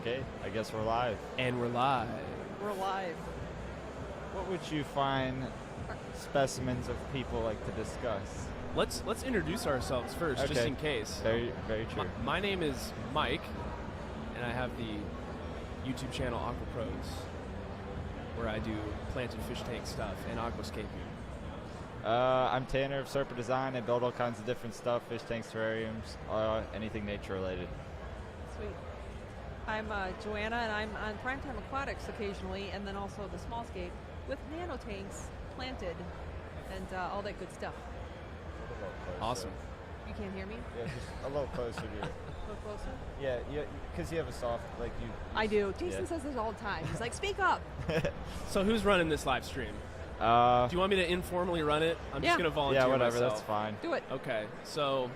Okay, I guess we're live. And we're live. We're live. What would you find specimens of people like to discuss? Let's introduce ourselves first, just in case. Very true. My name is Mike, and I have the YouTube channel Aquapros, where I do planted fish tank stuff and aquascaping. I'm Tanner of Serpent Design. I build all kinds of different stuff, fish tanks, terrariums, anything nature related. Sweet. I'm Joanna, and I'm on Primetime Aquatics occasionally, and then also the small scape with nano tanks planted and all that good stuff. Awesome. You can't hear me? Yeah, just a little closer to you. A little closer? Yeah, because you have a soft, like you. I do. Jason says this all the time. He's like, speak up. So who's running this live stream? Do you want me to informally run it? I'm just going to volunteer Yeah, whatever, myself. that's fine. Do it. Okay, so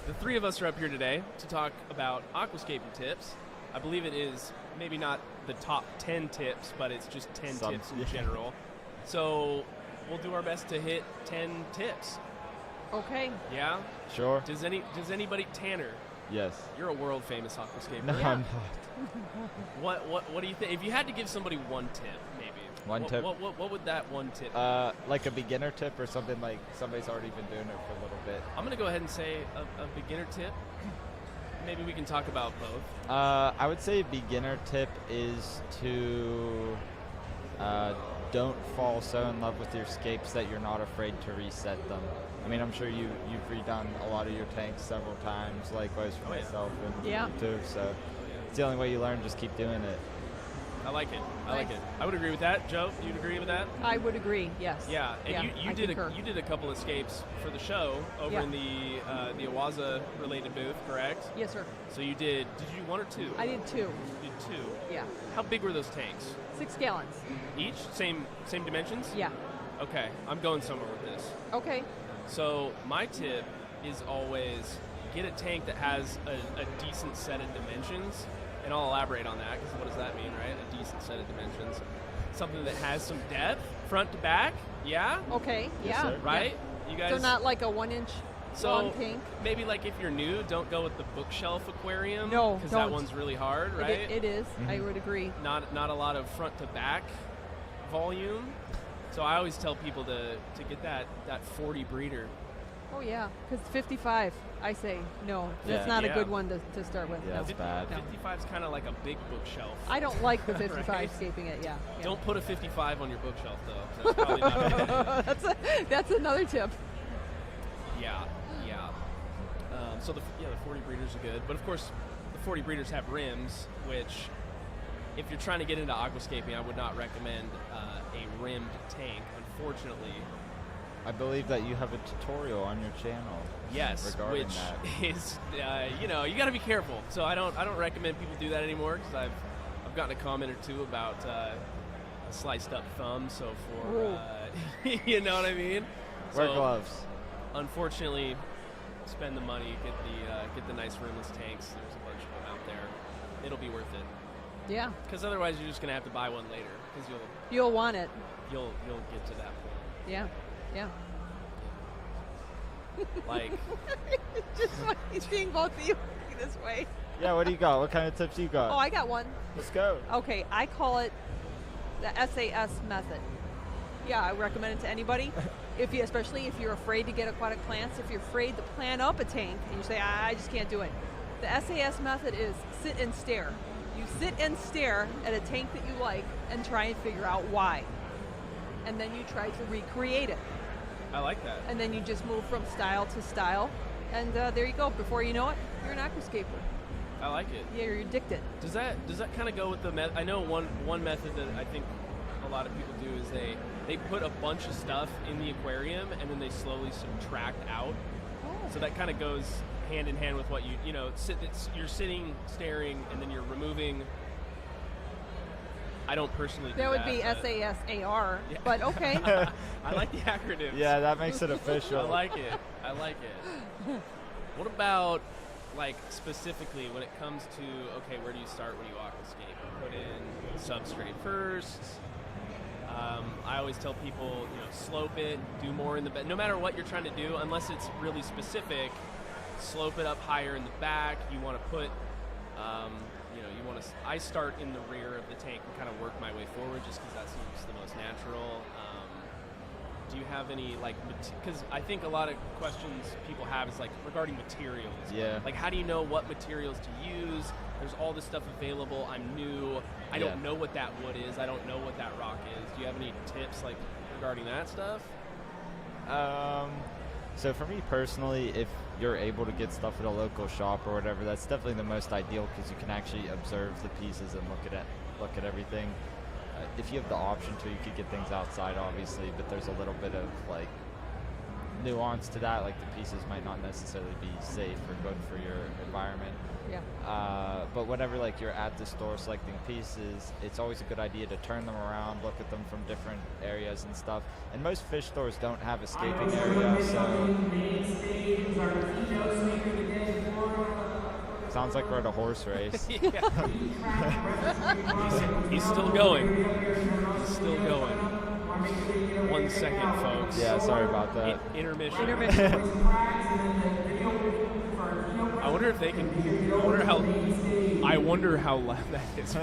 the three of us are up here today to talk about aquascaping tips. I believe it is maybe not the top 10 tips, but it's just 10 tips in general. So we'll do our best to hit 10 tips. Okay. Yeah? Sure. Does anybody, Tanner? Yes. You're a world famous aquascaper. No, Yeah. I'm not. What do you think? If you had to give somebody one tip, maybe. Tip. What would that one tip be? Like a beginner tip or something like somebody's already been doing it for a little bit. I'm going to go ahead and say a beginner tip. Maybe we can talk about both. I would say a beginner tip is to don't fall so in love with your scapes that you're not afraid to reset them. I mean, I'm sure you've redone a lot of your tanks several times, likewise for myself and you too. So it's the only way you learn. Just keep doing it. I like it. I like it. I would agree with that. Joe, you'd agree with that? I would agree. Yes. Yeah, and you did concur. you did a couple escapes for the show over in the Awaza related booth, correct? Yes, sir. So you did you do one or two? I did two. You did two. Yeah. How big were those tanks? 6 gallons. Each? Same dimensions? Yeah. Okay, I'm going somewhere with this. Okay. So my tip is always get a tank that has a decent set of dimensions, and I'll elaborate on that because what does that mean, right? A decent set of dimensions. Something that has some depth, front to back, yeah? Okay. Yes, Yeah. sir. Right? You guys. So not like a 1-inch long tank. Maybe like if you're new, don't go with the bookshelf aquarium. No, because don't. that one's really hard, right? It is. I would agree. Not a lot of front to back volume. So I always tell people to get that 40 breeder. Oh, yeah, because 55, I say, no, that's Yeah. not Yeah. a good one to start with. Yeah, no. that's bad. No. 55 is kind of like a big bookshelf. I don't like the 55 Right? scaping it, yeah. Don't put a 55 on your bookshelf, though. That's probably not good. That's another tip. Yeah. So the 40 breeders are good, but of course the 40 breeders have rims, which if you're trying to get into aquascaping, I would not recommend a rimmed tank, unfortunately. I believe that you have a tutorial on your channel. Yes, regarding which that. is you got to be careful. So I don't recommend people do that anymore because I've gotten a comment or two about a sliced up thumb. So for you know what I mean. Wear So, gloves. Unfortunately, spend the money, get the nice rimless tanks. There's a bunch of them out there. It'll be worth it. Yeah. Because otherwise, you're just gonna have to buy one later. Because You'll want it. you'll get to that point. Yeah. Yeah. Like Just funny seeing both of you this way. Yeah, what do you got? What kind of tips you got? Oh, I got one. Let's go. Okay, I call it the SAS method. Yeah, I recommend it to anybody. Especially if you're afraid to get aquatic plants, if you're afraid to plant up a tank and you say, I just can't do it. The SAS method is sit and stare. You sit and stare at a tank that you like and try and figure out why. And then you try to recreate it. I like that. And then you just move from style to style. And there you go. Before you know it, you're an aquascaper. I like it. Yeah, you're addicted. Does that kind of go with the method? I know one method that I think a lot of people do is they put a bunch of stuff in the aquarium and then they slowly subtract out. Oh. So that kind of goes hand in hand with what you're sitting, staring, and then you're removing. I don't personally do That would be but- SASAR, but okay. I like the acronyms. Yeah, that makes it official. I like it. What about, like, specifically when it comes to, okay, where do you start when you aquascape? You put in substrate first. I always tell people, slope it, do more in the back. No matter what you're trying to do, unless it's really specific, slope it up higher in the back. You want to put, you want to I start in the rear of the tank and kind of work my way forward just because that seems the most natural. Do you have any, like, because I think a lot of questions people have is, like, regarding materials. Yeah. Like, how do you know what materials to use? There's all this stuff available. I'm new. I don't know what that wood is. I don't know what that rock is. Do you have any tips, like, regarding that stuff? So for me personally, if you're able to get stuff at a local shop or whatever, that's definitely the most ideal because you can actually observe the pieces and look at everything. If you have the option to, you could get things outside, obviously, but there's a little bit of like nuance to that. Like the pieces might not necessarily be safe or good for your environment. Yeah. But whenever like you're at the store selecting pieces, it's always a good idea to turn them around, look at them from different areas and stuff. And most fish stores don't have a scaping area, so sounds like we're at a horse race. He's still going. He's still going. 1 second, folks. Yeah, sorry about that. Intermission. I wonder if they can. I wonder how loud that is.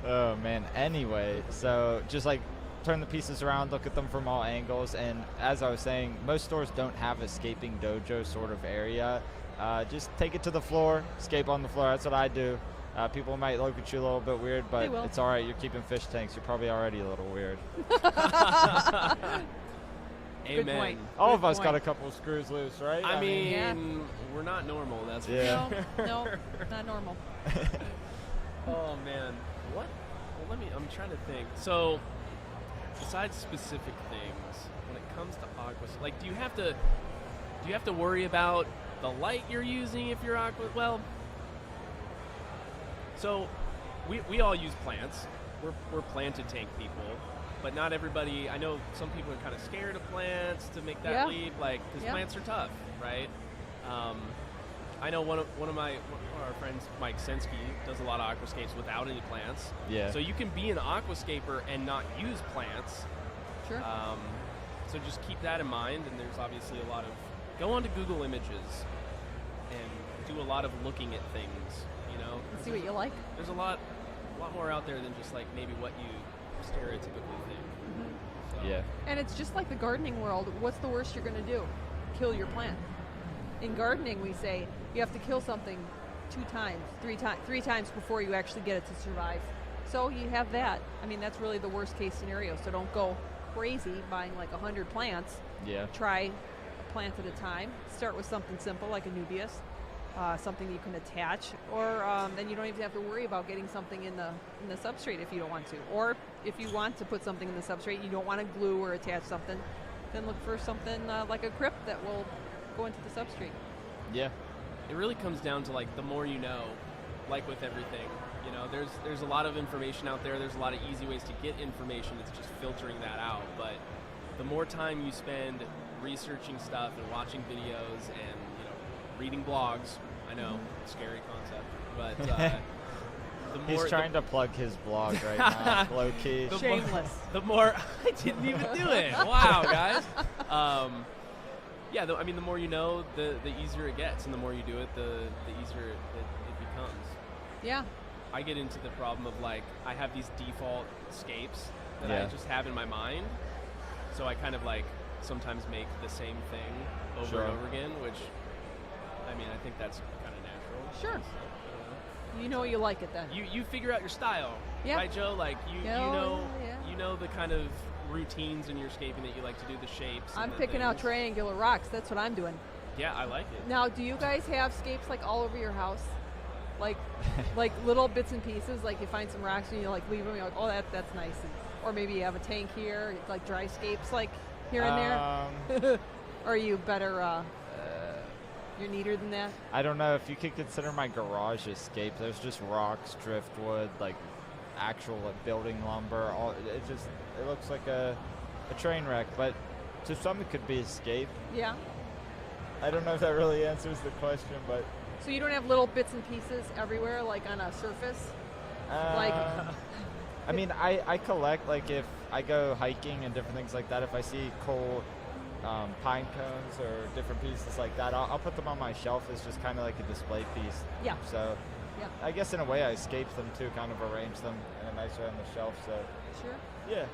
Oh man. Anyway, so just like turn the pieces around, look at them from all angles, and as I was saying, most stores don't have a scaping dojo sort of area. Just take it to the floor, scape on the floor. That's what I do. People might look at you a little bit weird, but it's all right. You're keeping fish tanks. You're probably already a little weird. Amen. Good point. All of us got a couple of screws loose, right? I mean, we're not normal. That's for sure. No, not normal. Oh man, what? Well, I'm trying to think. So, besides specific things, when it comes to aquas, like, do you have to worry about the light you're using if you're well? So, we all use plants. We're planted tank people. But not everybody. I know some people are kind of scared of plants to make that leap, like because plants are tough, right? I know one of our friends, Mike Sensky, does a lot of aquascapes without any plants. Yeah. So you can be an aquascaper and not use plants. Sure. So just keep that in mind. And there's obviously a lot of go onto Google Images and do a lot of looking at things. You know. Let's see what you like. There's a lot more out there than just like maybe what you stereotypically think. So. Yeah. And it's just like the gardening world. What's the worst you're going to do? Kill your plant. In gardening, we say you have to kill something 2 times, 3 times before you actually get it to survive. So you have that. I mean, that's really the worst case scenario. So don't go crazy buying like 100 plants. Yeah. Try a plant at a time. Start with something simple like a nubius. Something you can attach, or then you don't even have to worry about getting something in the substrate if you don't want to. Or if you want to put something in the substrate, you don't want to glue or attach something, then look for something like a crypt that will go into the substrate. Yeah. It really comes down to like the more you know, like with everything. You know, there's a lot of information out there. There's a lot of easy ways to get information. It's just filtering that out. But the more time you spend researching stuff and watching videos and reading blogs. I know, scary concept, but the more... He's trying to plug his blog right now, low key. Shameless. The more... I didn't even do it. Wow, guys. I mean, the more you know, the easier it gets, and the more you do it, the easier it becomes. Yeah. I get into the problem of, like, I have these default scapes that I just have in my mind, so I kind of, like, sometimes make the same thing over and over again, which... I mean, I think that's kind of natural. Sure. So, you know you like it then. You figure out your style, right, Joe? Like you know the kind of routines in your scaping that you like to do, the shapes. I'm picking out triangular rocks. That's what I'm doing. Yeah, I like it. Now, do you guys have scapes like all over your house? Like little bits and pieces, like you find some rocks and you like leave them, you're like, oh, that's nice. Or maybe you have a tank here, like dry scapes like here and there. Or are you better... You're neater than that? I don't know if you could consider my garage a scape. There's just rocks, driftwood, like actual building lumber. It looks like a train wreck, but to some it could be a scape. Yeah. I don't know if that really answers the question, but... So you don't have little bits and pieces everywhere, like on a surface? I mean, I collect, like if I go hiking and different things like that, if I see cool... pine cones or different pieces like that, I'll put them on my shelf as just kind of like a display piece. Yeah. So Yeah. I guess in a way I escaped them too, kind of arrange them in a nice way on the shelf. So Sure. yeah.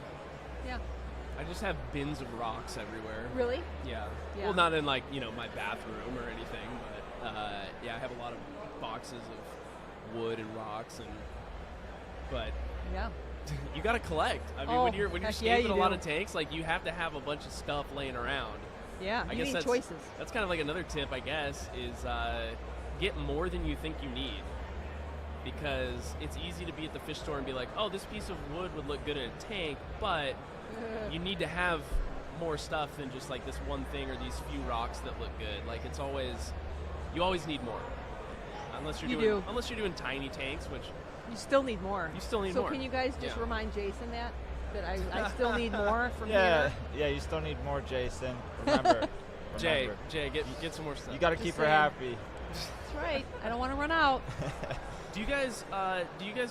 Yeah. I just have bins of rocks everywhere. Really? Yeah. Yeah. Well, not in like my bathroom or anything, but yeah, I have a lot of boxes of wood and rocks, but Yeah. you got to collect. I mean, Oh, when you're heck yeah, scaping you a lot do. of tanks, like you have to have a bunch of stuff laying around. Yeah. I You guess need that's choices. That's kind of like another tip, I guess, is get more than you think you need. Because it's easy to be at the fish store and be like, oh, this piece of wood would look good in a tank, but you need to have more stuff than just like this one thing or these few rocks that look good. Like you always need more. Unless you're doing tiny tanks, which You still need more. You still need so more. can you guys just Yeah. remind Jason that I still need more from Yeah, here? yeah. You still need more, Jason. Remember, Jay, get some more stuff. you got to Just keep her saying. happy. That's right. I don't want to run out. Do you guys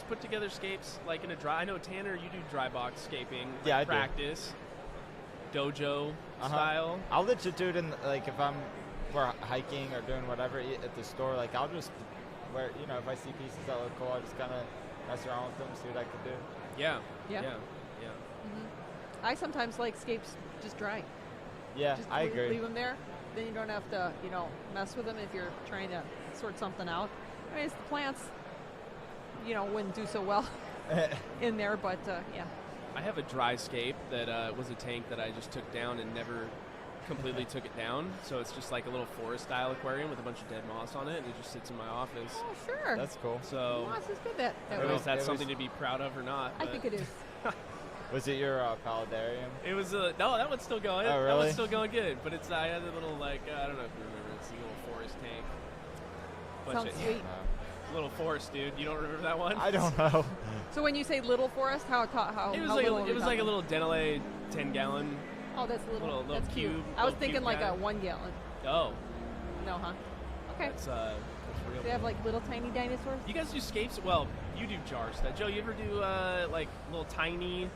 put together scapes like in a dry? I know Tanner, you do dry box scaping. Like Yeah, I do. practice. Dojo style. I'll legit do it in like if we're hiking or doing whatever at the store. Like I'll just if I see pieces that look cool, I just kind of mess around with them, see what I can do. Yeah. Yeah. Yeah. Mm-hmm. I sometimes like scapes just dry. Yeah, Just I agree. Leave them there. Then you don't have to, mess with them if you're trying to sort something out. I mean, it's the plants, wouldn't do so well in there, but yeah. I have a dry scape that was a tank that I just took down and never completely took it down. So it's just like a little forest-style aquarium with a bunch of dead moss on it, and it just sits in my office. Oh, sure. That's cool. So Moss is good that I don't know way. if that's It something was- to be proud of or not. I but think it is. Was it your paludarium? It was no, that one's still going. Oh, That really? one's still going good. But I had a little I don't know if you remember. It's a little forest tank. Sounds sweet. Little forest, dude. You don't remember that one? I don't know. So when you say little forest, how It was how like little are we it was like a talking? little Denale 10-gallon. Oh, that's a little. little that's cube, cute. I was little thinking cube like guy. a 1 gallon. Oh, No, huh? Okay. that's real. They have like little tiny dinosaurs. You guys do scapes? Well, you do jar stuff. Joe, you ever do like little tiny,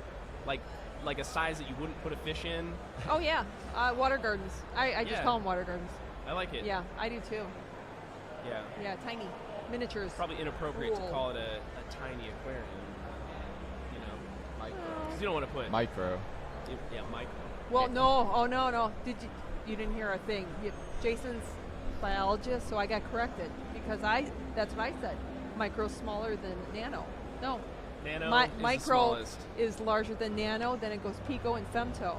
like a size that you wouldn't put a fish in? Oh yeah, water gardens. I just Yeah. call them water gardens. I like it. Yeah, I do too. Yeah. Yeah, tiny miniatures. Probably inappropriate to Cool. call it a tiny aquarium. Micro. Because you don't want to put Micro. yeah, micro. Well, no. Oh no. You didn't hear a thing. Jason's biologist, so I got corrected because that's what I said. Micro smaller than nano. No. Nano is the Micro smallest. is larger than nano. Then it goes pico and femto.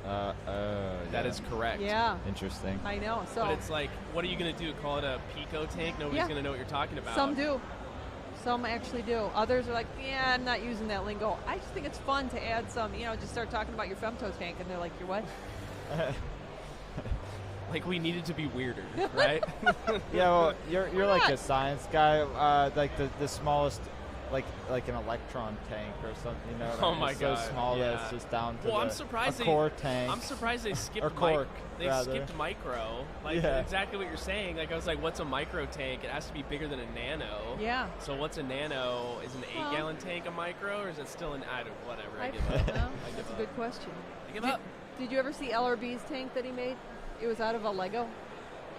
That is correct. Yeah, Interesting. I know. So But it's like, what are you going to do? Call it a pico tank? Nobody's Yeah. going to know what you're talking about. some do. Some actually do. Others are like, yeah, I'm not using that lingo. I just think it's fun to add some, just start talking about your femto tank, and they're like, your what? Like we needed to be weirder, right? Yeah, well, you're like not? a science guy, like the smallest, like an electron tank or something. What I Oh mean? my It's God, so small that yeah. it's just down to Well, I'm the- surprised a they- core tank. I'm surprised they skipped Or cork, They rather. skipped micro. Like Yeah. exactly what you're saying. Like I was like, what's a micro tank? It has to be bigger than a nano. Yeah. So what's a nano? Is an Well- 8-gallon tank a micro, or is it still an whatever? I I give up. well, I that's give a up. good question. I give up. Did you ever see LRB's tank that he made? It was out of a Lego.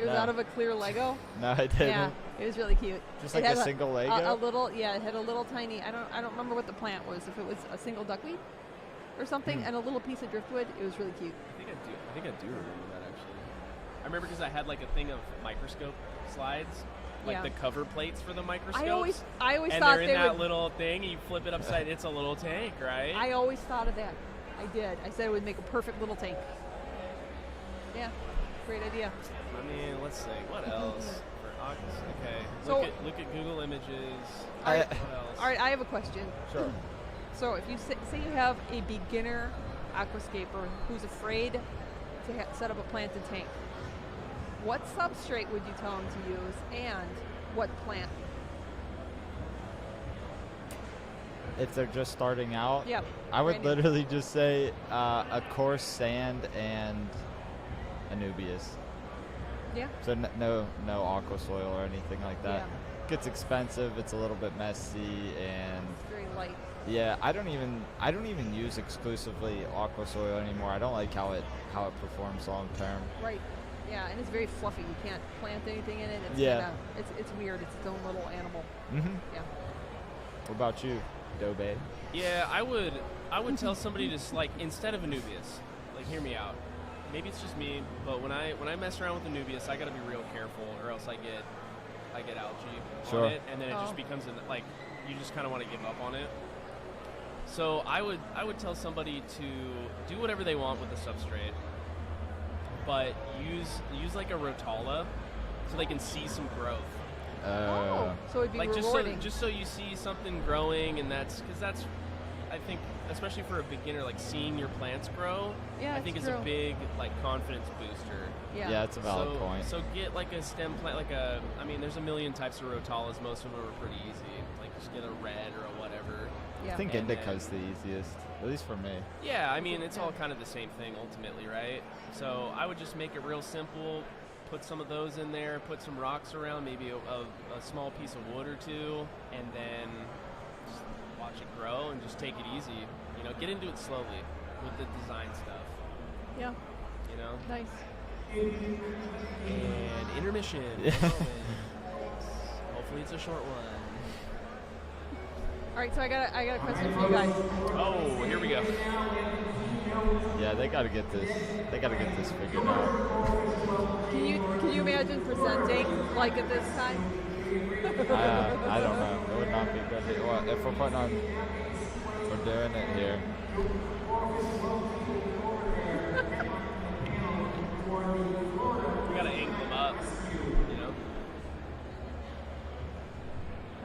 It was No. out of a clear Lego. No, I didn't. Yeah, it was really cute. Just It like had a single Lego? A little, yeah, it had a little tiny. I don't remember what the plant was. If it was a single duckweed or something, Hmm. and a little piece of driftwood. It was really cute. I think I do remember that actually. I remember because I had like a thing of microscope slides, like Yeah. the cover plates for the microscopes. I always and thought they're in they that would. little thing. You flip it upside. It's a little tank, right? I always thought of that. I did. I said it would make a perfect little tank. Yeah, great idea. I mean, let's see. What else? For okay. So- Look at Google Images. I- What else? All right, I have a question. Sure. So if you say you have a beginner aquascaper who's afraid to set up a planted tank, what substrate would you tell them to use, and what plant? If they're just starting out, Yep. I would brand new. literally just say a coarse sand and Anubias. Yeah. So no aqua soil or anything like that. Yeah. Gets expensive. It's a little bit messy, and It's very light. yeah, I don't even use exclusively aqua soil anymore. I don't like how it performs long term. Right. Yeah, and it's very fluffy. You can't plant anything in it. It's Yeah. it's weird. It's its own little animal. Mm-hmm. Yeah. What about you, Dobe? Yeah, I would tell somebody to like instead of a Nubius, like hear me out. Maybe it's just me, but when I mess around with the Nubius, I got to be real careful, or else I get algae Sure. on it, and then it just becomes like you just kind of want to give up on it. So I would tell somebody to do whatever they want with the substrate, but use like a rotala so they can see some growth. So it'd be Like rewarding. just so you see something growing, and that's I think especially for a beginner, like seeing your plants grow, Yeah, I think it's is a true. big like confidence booster. Yeah. Yeah, it's a valid so, point. So get like a stem plant, I mean, there's a million types of rotalas. Most of them are pretty easy. Like just get a red or a whatever. Yeah. I think And indica's the easiest, at least for me. Yeah, I mean, it's all kind of the same thing ultimately, right? So I would just make it real simple. Put some of those in there. Put some rocks around, maybe a small piece of wood or two, and then just watch it grow and just take it easy. You know, get into it slowly with the design stuff. Yeah. You know. Nice. And intermission. Yeah. Hopefully it's a short one. All right. So I got a question for you guys. Oh, here we go. Yeah, they gotta get this. They gotta get this figured out. Can you imagine presenting like at this time? I don't know. It would not be good. Well, if we're doing it here. We gotta angle them up. You know.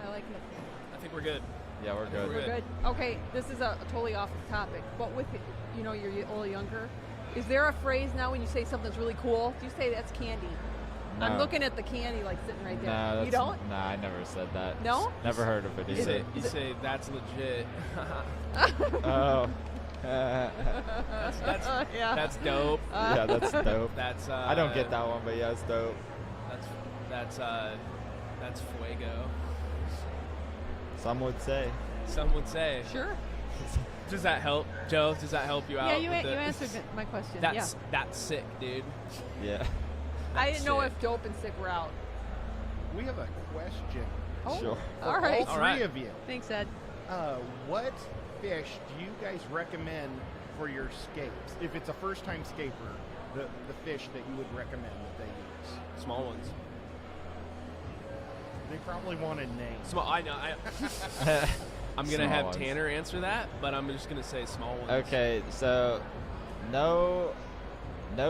I like it. I think we're good. Yeah, we're good. We're good. Okay, this is a totally off topic, but with you're a little younger, is there a phrase now when you say something's really cool? Do you say that's candy? I'm No. looking at the candy like sitting right there. No, You don't? Nah, I never said that. No? Never heard of it You either. say that's legit. Oh. Yeah. That's dope. Yeah, that's dope. That's I don't get that one, but yeah, it's dope. That's fuego. Some would say. Some would say. Sure. Does that help, Joe? Does that help you out? Yeah, you with the- answered my question. That's sick, dude. Yeah. I didn't know sick. if dope and sick were out. We have a question Oh, Sure. for all right. all All right. three of you. Thanks, Ed. What fish do you guys recommend for your scapes? If it's a first-time scaper, the fish that you would recommend that they use? Small ones. They probably want a name. Small. I know. I'm gonna Small have ones. Tanner answer that, but I'm just gonna say small ones. Okay, so no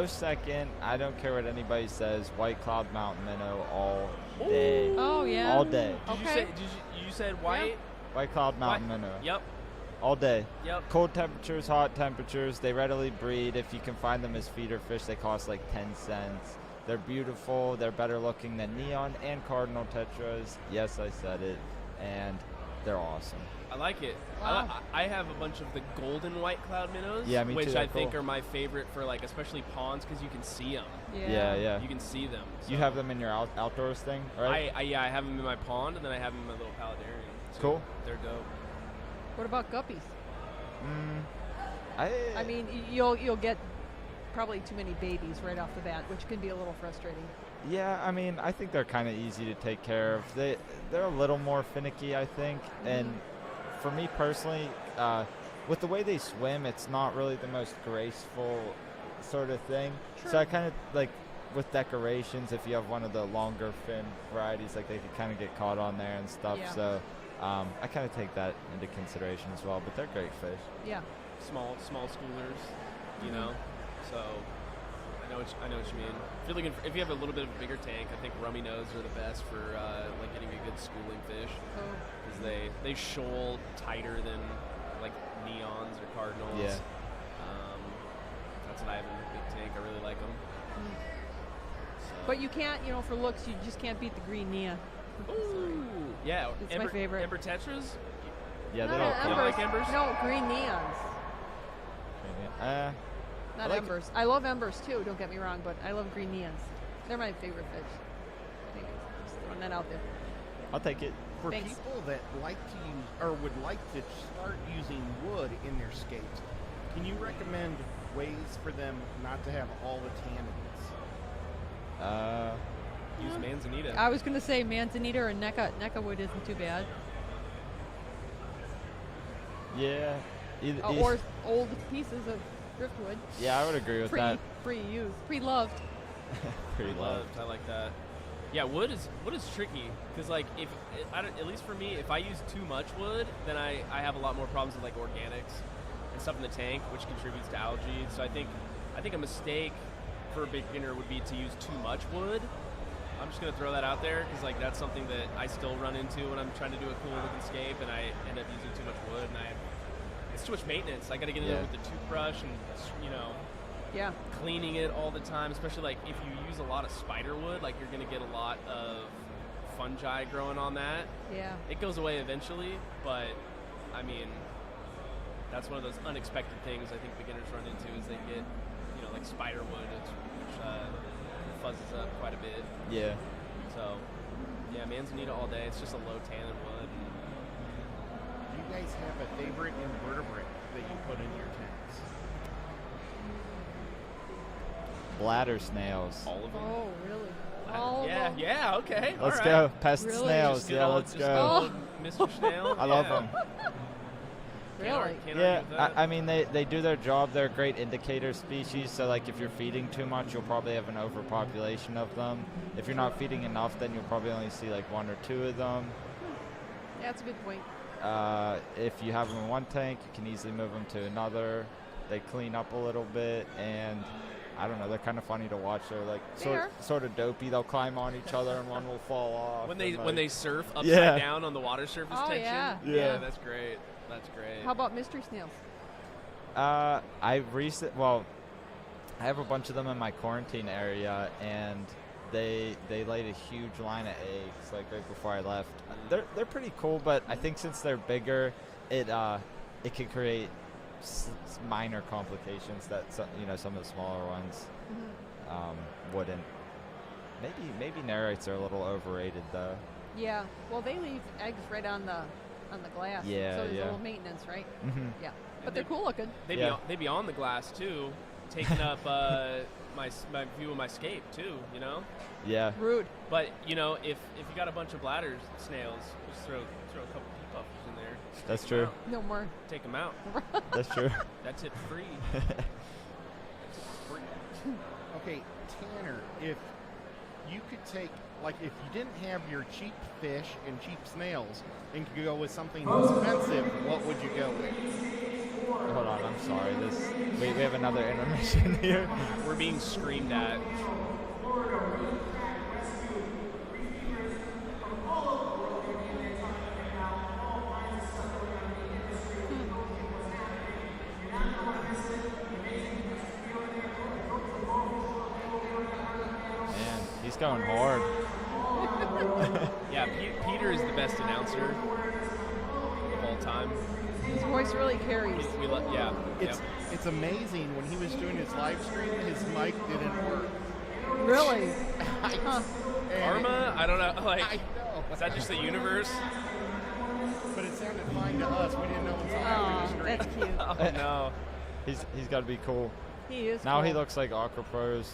second. I don't care what anybody says. White Cloud Mountain Minnow all day. Oh yeah. All day. Did you Okay. say? You said white? White Cloud Mountain White- Minnow. Yep. All day. Yep. Cold temperatures, hot temperatures, they readily breed. If you can find them as feeder fish, they cost like 10 cents. They're beautiful. They're better looking than neon and cardinal tetras. Yes, I said it. And they're awesome. I like it. Wow. I have a bunch of the golden white cloud minnows, Yeah, me too, which they're I think cool. are my favorite for like especially ponds because you can see them. Yeah. You can see them. You so- have them in your outdoors thing, right? I have them in my pond, and then I have them in my little paludarium. So Cool. They're dope. What about guppies? I I mean, you'll get probably too many babies right off the bat, which can be a little frustrating. Yeah, I mean, I think they're kind of easy to take care of. They're a little more finicky, I think. And for me personally, with the way they swim, it's not really the most graceful sort of thing. So True. I kind of like with decorations, if you have one of the longer fin varieties, like they could kind of get caught on there and stuff. Yeah. So I kind of take that into consideration as well. But they're great fish. Yeah. Small schoolers, you know. So I know what you mean. If you're looking if you have a little bit of a bigger tank, I think rummy nose are the best for like getting a good schooling fish Oh. because they shoal tighter than like neons or cardinals. Yeah. That's what I have in a big tank. I really like them. But you can't, for looks, you just can't beat the green neon. Ooh, yeah. It's my favorite. Ember tetras. Yeah, Not they're all You cool. don't like embers? No, green neons. Not like- embers. I love embers too, don't get me wrong, but I love green neons. They're my favorite fish. Anyways, just throwing that out there. I'll take it. For Thanks. people that like to use or would like to start using wood in their scapes, can you recommend ways for them not to have all the tannins? Use manzanita. I was going to say manzanita or NECA wood isn't too bad. Yeah. Or old pieces of driftwood. Yeah, I would agree with that. Pre-used, pre-loved. Pre-loved. I like that. Yeah, wood is tricky because like if at least for me, if I use too much wood, then I have a lot more problems with like organics and stuff in the tank, which contributes to algae. So I think a mistake for a beginner would be to use too much wood. I'm just gonna throw that out there because like that's something that I still run into when I'm trying to do a cool looking scape, and I end up using too much wood, and it's too much maintenance. I got to get in there with the toothbrush and cleaning it all the time. Especially like if you use a lot of spider wood, like you're gonna get a lot of fungi growing on that. Yeah, it goes away eventually, but I mean that's one of those unexpected things I think beginners run into is they get like spider wood, which fuzzes up quite a bit. Yeah. So, yeah, manzanita all day. It's just a low tannin wood. Do you guys have a favorite invertebrate that you put in your tanks? Bladder snails. All of them? Oh, really? All of them? Yeah, okay. Let's all go. right. Pest snails. Yeah, let's go. Mr. Snail. I love them. Really? Yeah, I mean, they do their job. They're a great indicator species, so like if you're feeding too much, you'll probably have an overpopulation of them. If you're not feeding enough, then you'll probably only see like 1 or 2 of them. Yeah, that's a good point. If you have them in one tank, you can easily move them to another. They clean up a little bit, and I don't know, they're kind of funny to watch. They're like sort of dopey. They'll climb on each other, and one will fall off. When they surf upside down on the water surface tension. Yeah, that's great. That's great. How about mystery snails? I have a bunch of them in my quarantine area, and they laid a huge line of eggs like right before I left. They're pretty cool, but I think since they're bigger, it can create minor complications that some of the smaller ones wouldn't. Maybe nerites are a little overrated though. Yeah. Well, they leave eggs right on the glass. Yeah. So there's a little maintenance, right? Mm-hmm. Yeah. But they're cool looking. They be on the glass too, taking up my view of my scape too. Yeah. Rude. But if you got a bunch of bladder snails, just throw a couple pea puffers in there. That's true. No more. Take them out. That's true. That's it free. Okay, Tanner, if you could take, like, if you didn't have your cheap fish and cheap snails and could go with something expensive, what would you go with? Hold on, I'm sorry. We have another intermission here. We're being screamed at. Man, he's going hard. Yeah, Peter is the best announcer of all time. His voice really carries. It's amazing. When he was doing his live stream, his mic didn't work. Really? Karma? I don't know. Like, I know. is that just the universe? But it sounded fine to us. We didn't know until after the stream. That's cute. Oh no. He's got to be cool. He is. Now cool. he looks like Aquapros.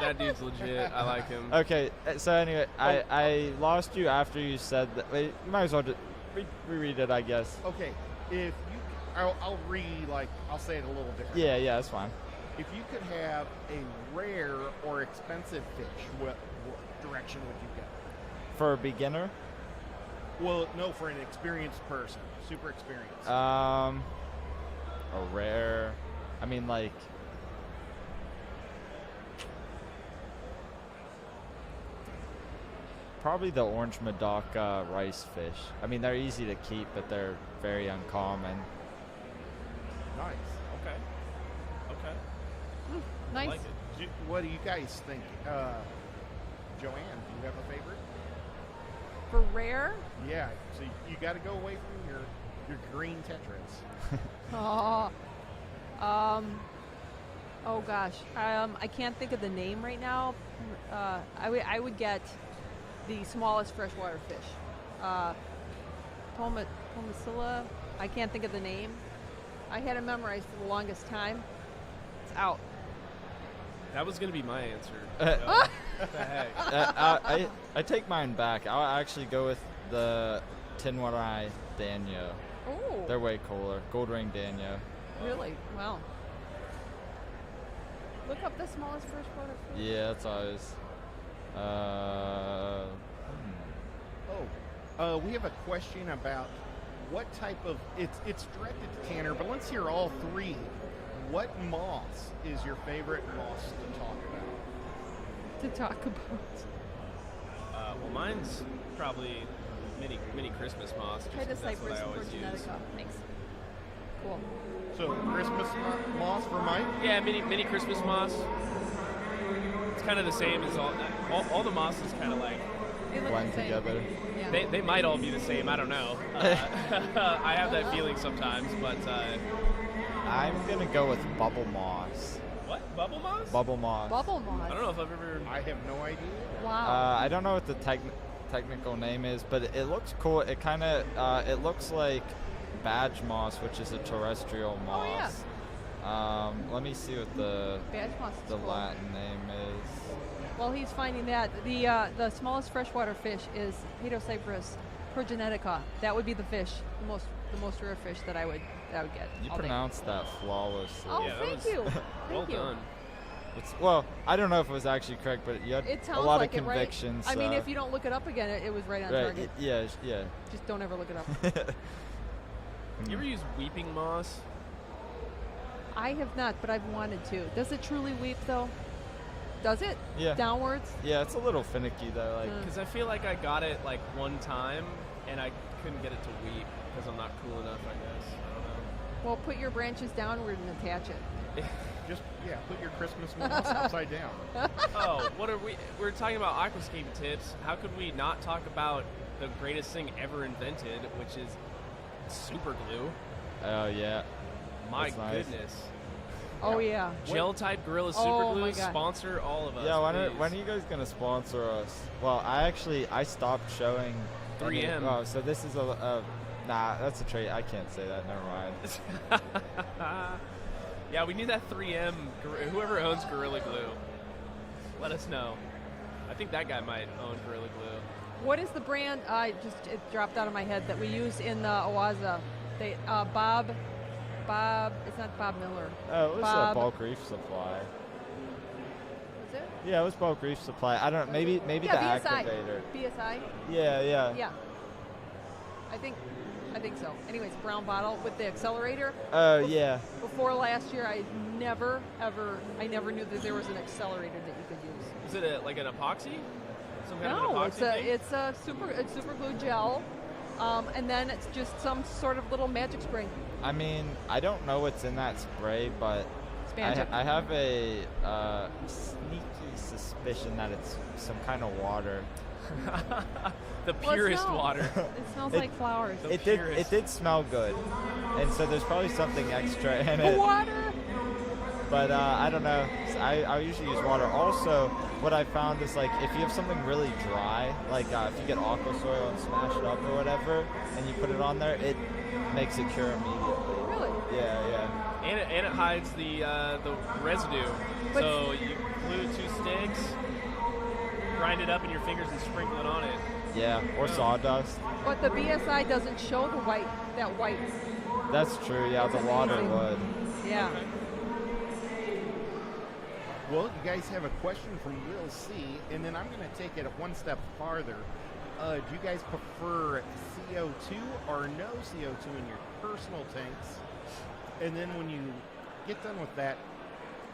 That dude's legit. I like him. Okay, so anyway, I lost you after you said that. Wait, you might as well just reread it, I guess. Okay, if you, I'll I'll say it a little different. Yeah, that's fine. If you could have a rare or expensive fish, what direction would you go? For a beginner? Well, no, for an experienced person, super experienced. A rare. I mean, like. Probably the orange Madaka rice fish. I mean, they're easy to keep, but they're very uncommon. Nice. Okay. Nice. I like it. What do you guys think? Joanne, do you have a favorite? For rare? Yeah, so you got to go away from your green tetras. Oh gosh. I can't think of the name right now. I would get the smallest freshwater fish. Pomacilla. I can't think of the name. I had it memorized for the longest time. It's out. That was going to be my answer. Uh, What the heck? I take mine back. I'll actually go with the Tinwarai Danyo. Oh, They're way cooler. Gold ring Danyo. really? Wow. Look up the smallest freshwater fish. Yeah, that's always. We have a question about what type of it's directed to Tanner, but let's hear all three. What moss is your favorite moss to talk about? To talk about. Well, mine's probably mini Christmas moss. Just Try the 'cause that's what cypress I for always use. Genetica. Thanks. Cool. So Christmas moss for Mike. Yeah, mini Christmas moss. It's kind of the same as all the moss is kind of like They look Blend the same. together. Yeah. they might all be the same. I don't know. I have that feeling sometimes, but I'm gonna go with bubble moss. what bubble moss? Bubble moss. Bubble moss. I don't know if I've ever. I have no idea. Wow. I don't know what the technical name is, but it looks cool. It kind of it looks like badge moss, which is a terrestrial Oh, yeah. moss. Let me see what the Badge moss is the cool. Latin name is. Well, he's finding that the smallest freshwater fish is Cypress Genetica. That would be the fish, the most rare fish that I would get. You all day. pronounced that flawlessly. Oh, Yeah, that thank was you. Well Thank you. done. Well, I don't know if it was actually correct, but you had It a sounds lot like of it, right? conviction. I mean, so- if you don't look it up again, it was right on right, target. yeah. Just don't ever look it up. You ever use weeping moss? I have not, but I've wanted to. Does it truly weep though? Does it? Yeah. Downwards? Yeah, it's a little finicky though. Like, Because I feel like I got it like one time and I couldn't get it to weep because I'm not cool enough. I guess. I don't know. Well, put your branches downward and attach it. Just put your Christmas moss upside down. Oh, what are we? We're talking about aquascaping tips. How could we not talk about the greatest thing ever invented, which is super glue? oh yeah. My That's nice. goodness. Oh yeah. Gel type Gorilla Super Oh, Glue, my God. sponsor all of us. Yeah, when please. are you guys gonna sponsor us? Well, I stopped showing. 3M. Oh, so this is a nah. That's a trait. I can't say that. Never mind. Yeah, we need that 3M. Whoever owns Gorilla Glue, let us know. I think that guy might own Gorilla Glue. What is the brand? It dropped out of my head that we use in Oaza. They Bob. It's not Bob Miller. Oh, it was Bob. bulk reef supply. Was it? Yeah, it was bulk reef supply. I don't. Maybe Yeah, the BSI. activator. BSI. Yeah. Yeah. I think so. Anyways, brown bottle with the accelerator. Oh yeah. Before last year, I never knew that there was an accelerator that you could use. Is it like an epoxy? Some kind No, of an epoxy thing? it's a super glue gel, and then it's just some sort of little magic spray. I mean, I don't know what's in that spray, but It's magic. I have a sneaky suspicion that it's some kind of water. The Well, it purest smells- water. It smells It- like flowers. The It purest. did smell good, and so there's probably something extra in it. Water. But I don't know. I usually use water. Also, what I found is like if you have something really dry, like if you get aqua soil and smash it up or whatever, and you put it on there, it makes it cure immediately. Really? Yeah. And it hides the residue. But- So you glue 2 sticks, grind it up in your fingers, and sprinkle it on it. Yeah. Or sawdust. But the BSI doesn't show that white. That's true. Yeah, the water amazing. would. Yeah. Well, you guys have a question from Will C, and then I'm going to take it one step farther. Do you guys prefer CO2 or no CO2 in your personal tanks? And then when you get done with that,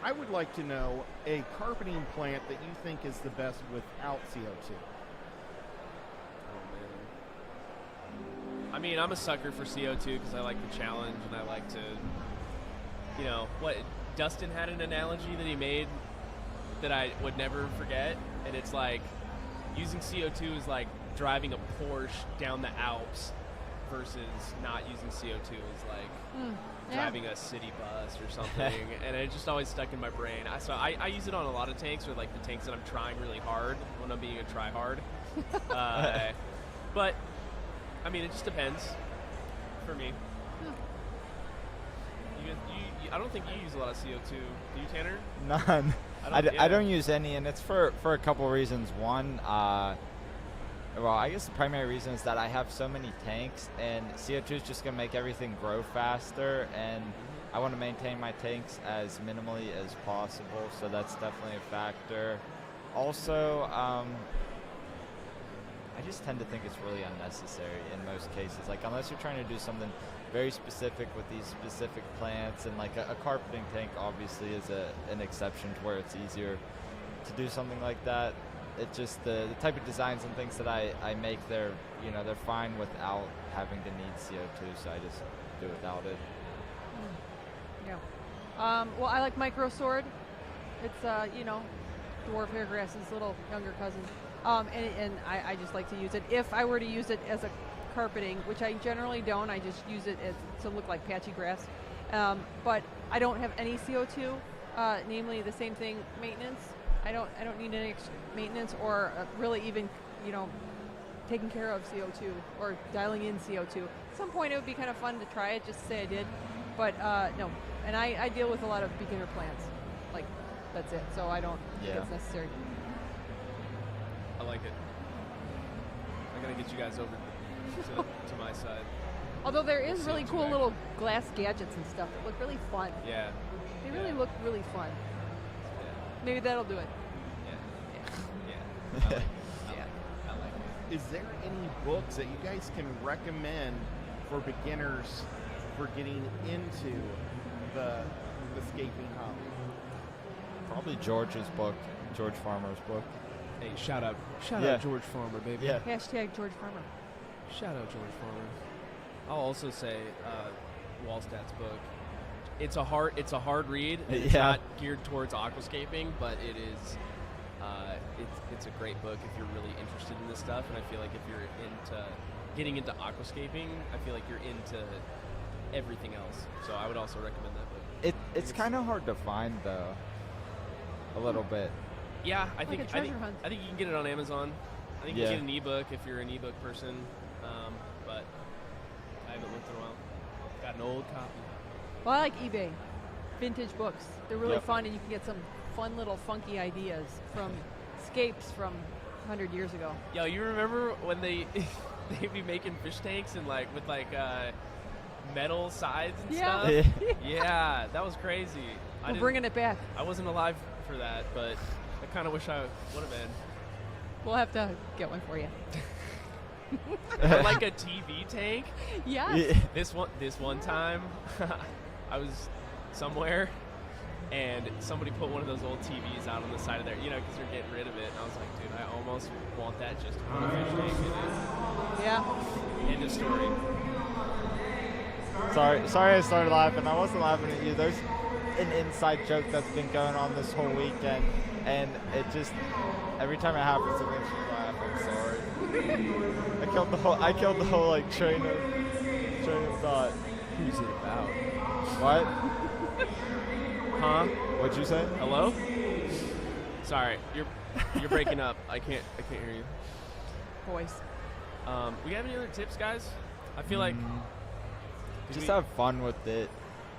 I would like to know a carpeting plant that you think is the best without CO2. I mean, I'm a sucker for CO2 because I like the challenge and I like to, Dustin had an analogy that he made that I would never forget, and it's like using CO2 is like driving a Porsche down the Alps versus not using CO2 is like driving a city bus or something, and it just always stuck in my brain. So I use it on a lot of tanks, or like the tanks that I'm trying really hard when I'm being a try-hard. But I mean, it just depends for me. I don't think you use a lot of CO2. Do you, Tanner? None. I don't use any, and it's for a couple reasons. One, well, I guess the primary reason is that I have so many tanks, and CO2 is just going to make everything grow faster, and I want to maintain my tanks as minimally as possible, so that's definitely a factor. Also, I just tend to think it's really unnecessary in most cases. Like, unless you're trying to do something very specific with these specific plants, and like a carpeting tank obviously is an exception to where it's easier to do something like that. It's just the type of designs and things that I make, they're fine without having to need CO2, so I just do without it. Yeah. Well, I like Micro Sword. It's dwarf hairgrass's little younger cousin. And I just like to use it. If I were to use it as a carpeting, which I generally don't, I just use it to look like patchy grass. But I don't have any CO2. Namely, the same thing, maintenance. I don't need any extra maintenance or really even taking care of CO2 or dialing in CO2. At some point, it would be kind of fun to try it, just to say I did. But no, and I deal with a lot of beginner plants. Like, that's it. So I don't think it's necessary. I like it. I gotta get you guys over to my side. Although there is really cool little glass gadgets and stuff that look really fun. Yeah. They really look really fun. Yeah. Maybe that'll do it. Yeah. I like it. I like it. Is there any books that you guys can recommend for beginners for getting into the scaping hobby? Probably George's book, George Farmer's book. Hey, shout out George Farmer, baby. Yeah. Hashtag George Farmer. Shout out George Farmer. I'll also say Wallstadt's book. It's a hard read. It's not geared towards aquascaping, but it is. It's a great book if you're really interested in this stuff, and I feel like if you're into getting into aquascaping, I feel like you're into everything else. So I would also recommend that book. It's kind of hard to find though. A little bit. Yeah, I think a treasure hunt. you can get it on Amazon. I think you can get an ebook if you're an ebook person, but I haven't looked in a while. Got an old copy. Well, I like eBay. Vintage books. They're really fun, and you can get some fun little funky ideas from scapes from 100 years ago. Yo, you remember when they'd be making fish tanks and with metal sides and stuff? Yeah, that was crazy. We're bringing it back. I wasn't alive for that, but I kind of wish I would have been. We'll have to get one for you. Or like a TV tank. Yes. This one time, I was somewhere, and somebody put one of those old TVs out on the side of there, because you're getting rid of it. And I was like, dude, I almost want that just to put a fish tank in it. Yeah. End of story. Sorry I started laughing. I wasn't laughing at you. There's an inside joke that's been going on this whole weekend, and it just every time it happens it makes me laugh. I'm sorry. I killed the whole train of thought. Who's it about? What? Huh? What'd you say? Hello? Sorry, you're breaking up. I can't hear you. Voice. We have any other tips, guys? I feel like just have fun with it.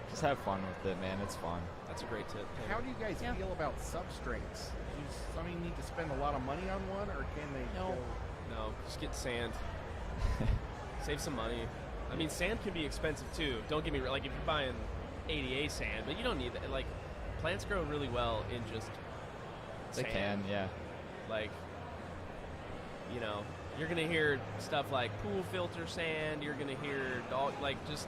Just have fun with it, man. It's fun. That's a great tip. How do you guys feel about substrates? Do you need to spend a lot of money on one, or can they go? No, just get sand. Save some money. I mean, sand can be expensive too. Don't get me wrong. Like if you're buying ADA sand, but you don't need that. Like plants grow really well in just They can, yeah. Like, you're gonna hear stuff like pool filter sand. You're gonna hear just.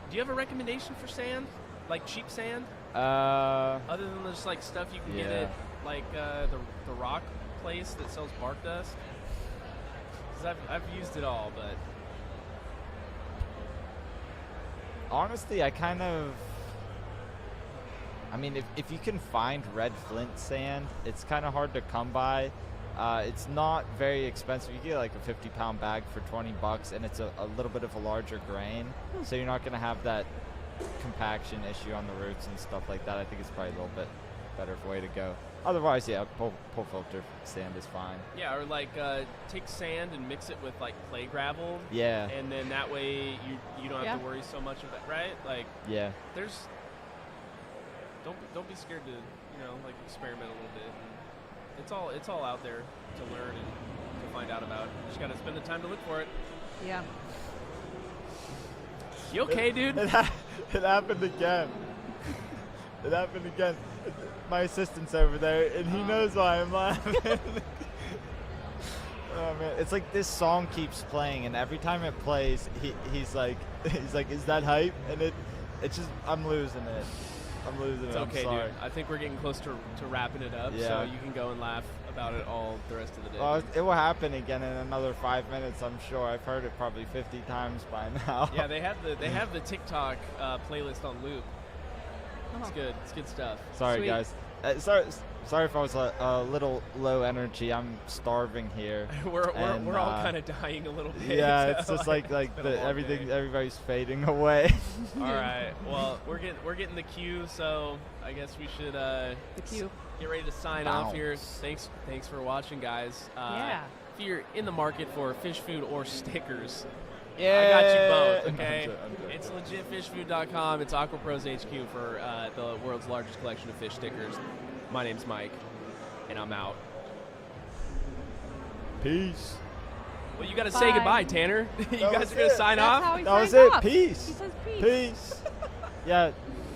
Do you have a recommendation for sand? Like cheap sand? Other than just stuff you can get at the rock place that sells bark dust. Because I've used it all, but honestly, if you can find red flint sand, it's kind of hard to come by. It's not very expensive. You get like a 50-pound bag for $20, and it's a little bit of a larger grain, so you're not going to have that compaction issue on the roots and stuff like that. I think it's probably a little bit better way to go. Otherwise, pool filter sand is fine. Yeah, or take sand and mix it with clay gravel. Yeah. And then that way you don't have to worry so much about it, right? Yeah. There's don't be scared to like experiment a little bit. And it's all out there to learn and to find out about. You just got to spend the time to look for it. Yeah. You okay, dude? It happened again. It happened again. My assistant's over there, and he knows why I'm laughing. Oh man, it's like this song keeps playing, and every time it plays, he's like, is that hype? And it's just, I'm losing it. I'm losing It's it. okay, I'm sorry. dude. I think we're getting close to wrapping it up, so Yeah. you can go and laugh about it all the rest of the day. Well, it will happen again in another 5 minutes, I'm sure. I've heard it probably 50 times by now. Yeah, they have the TikTok playlist on loop. It's Oh. good. It's good stuff. Sorry, Sweet. guys. Sorry if I was a little low energy. I'm starving here. we're And, all kind of dying a little bit. Yeah, it's just like it's been a long everything. day. Everybody's fading away. All right. Well, we're getting the cue, so I guess we should The cue. get ready to sign off here. Bounce. Thanks for watching, guys. Yeah. If you're in the market for fish food or stickers, Yeah. I got you both. Okay. I'm joking. It's legitfishfood.com. It's Aquapros HQ for the world's largest collection of fish stickers. My name's Mike, and I'm out. Peace. Well, you got to say Bye. goodbye, Tanner. You That guys was are going to it. sign That's off? how he That was signs it. off. Peace. He says peace. Peace. Yeah.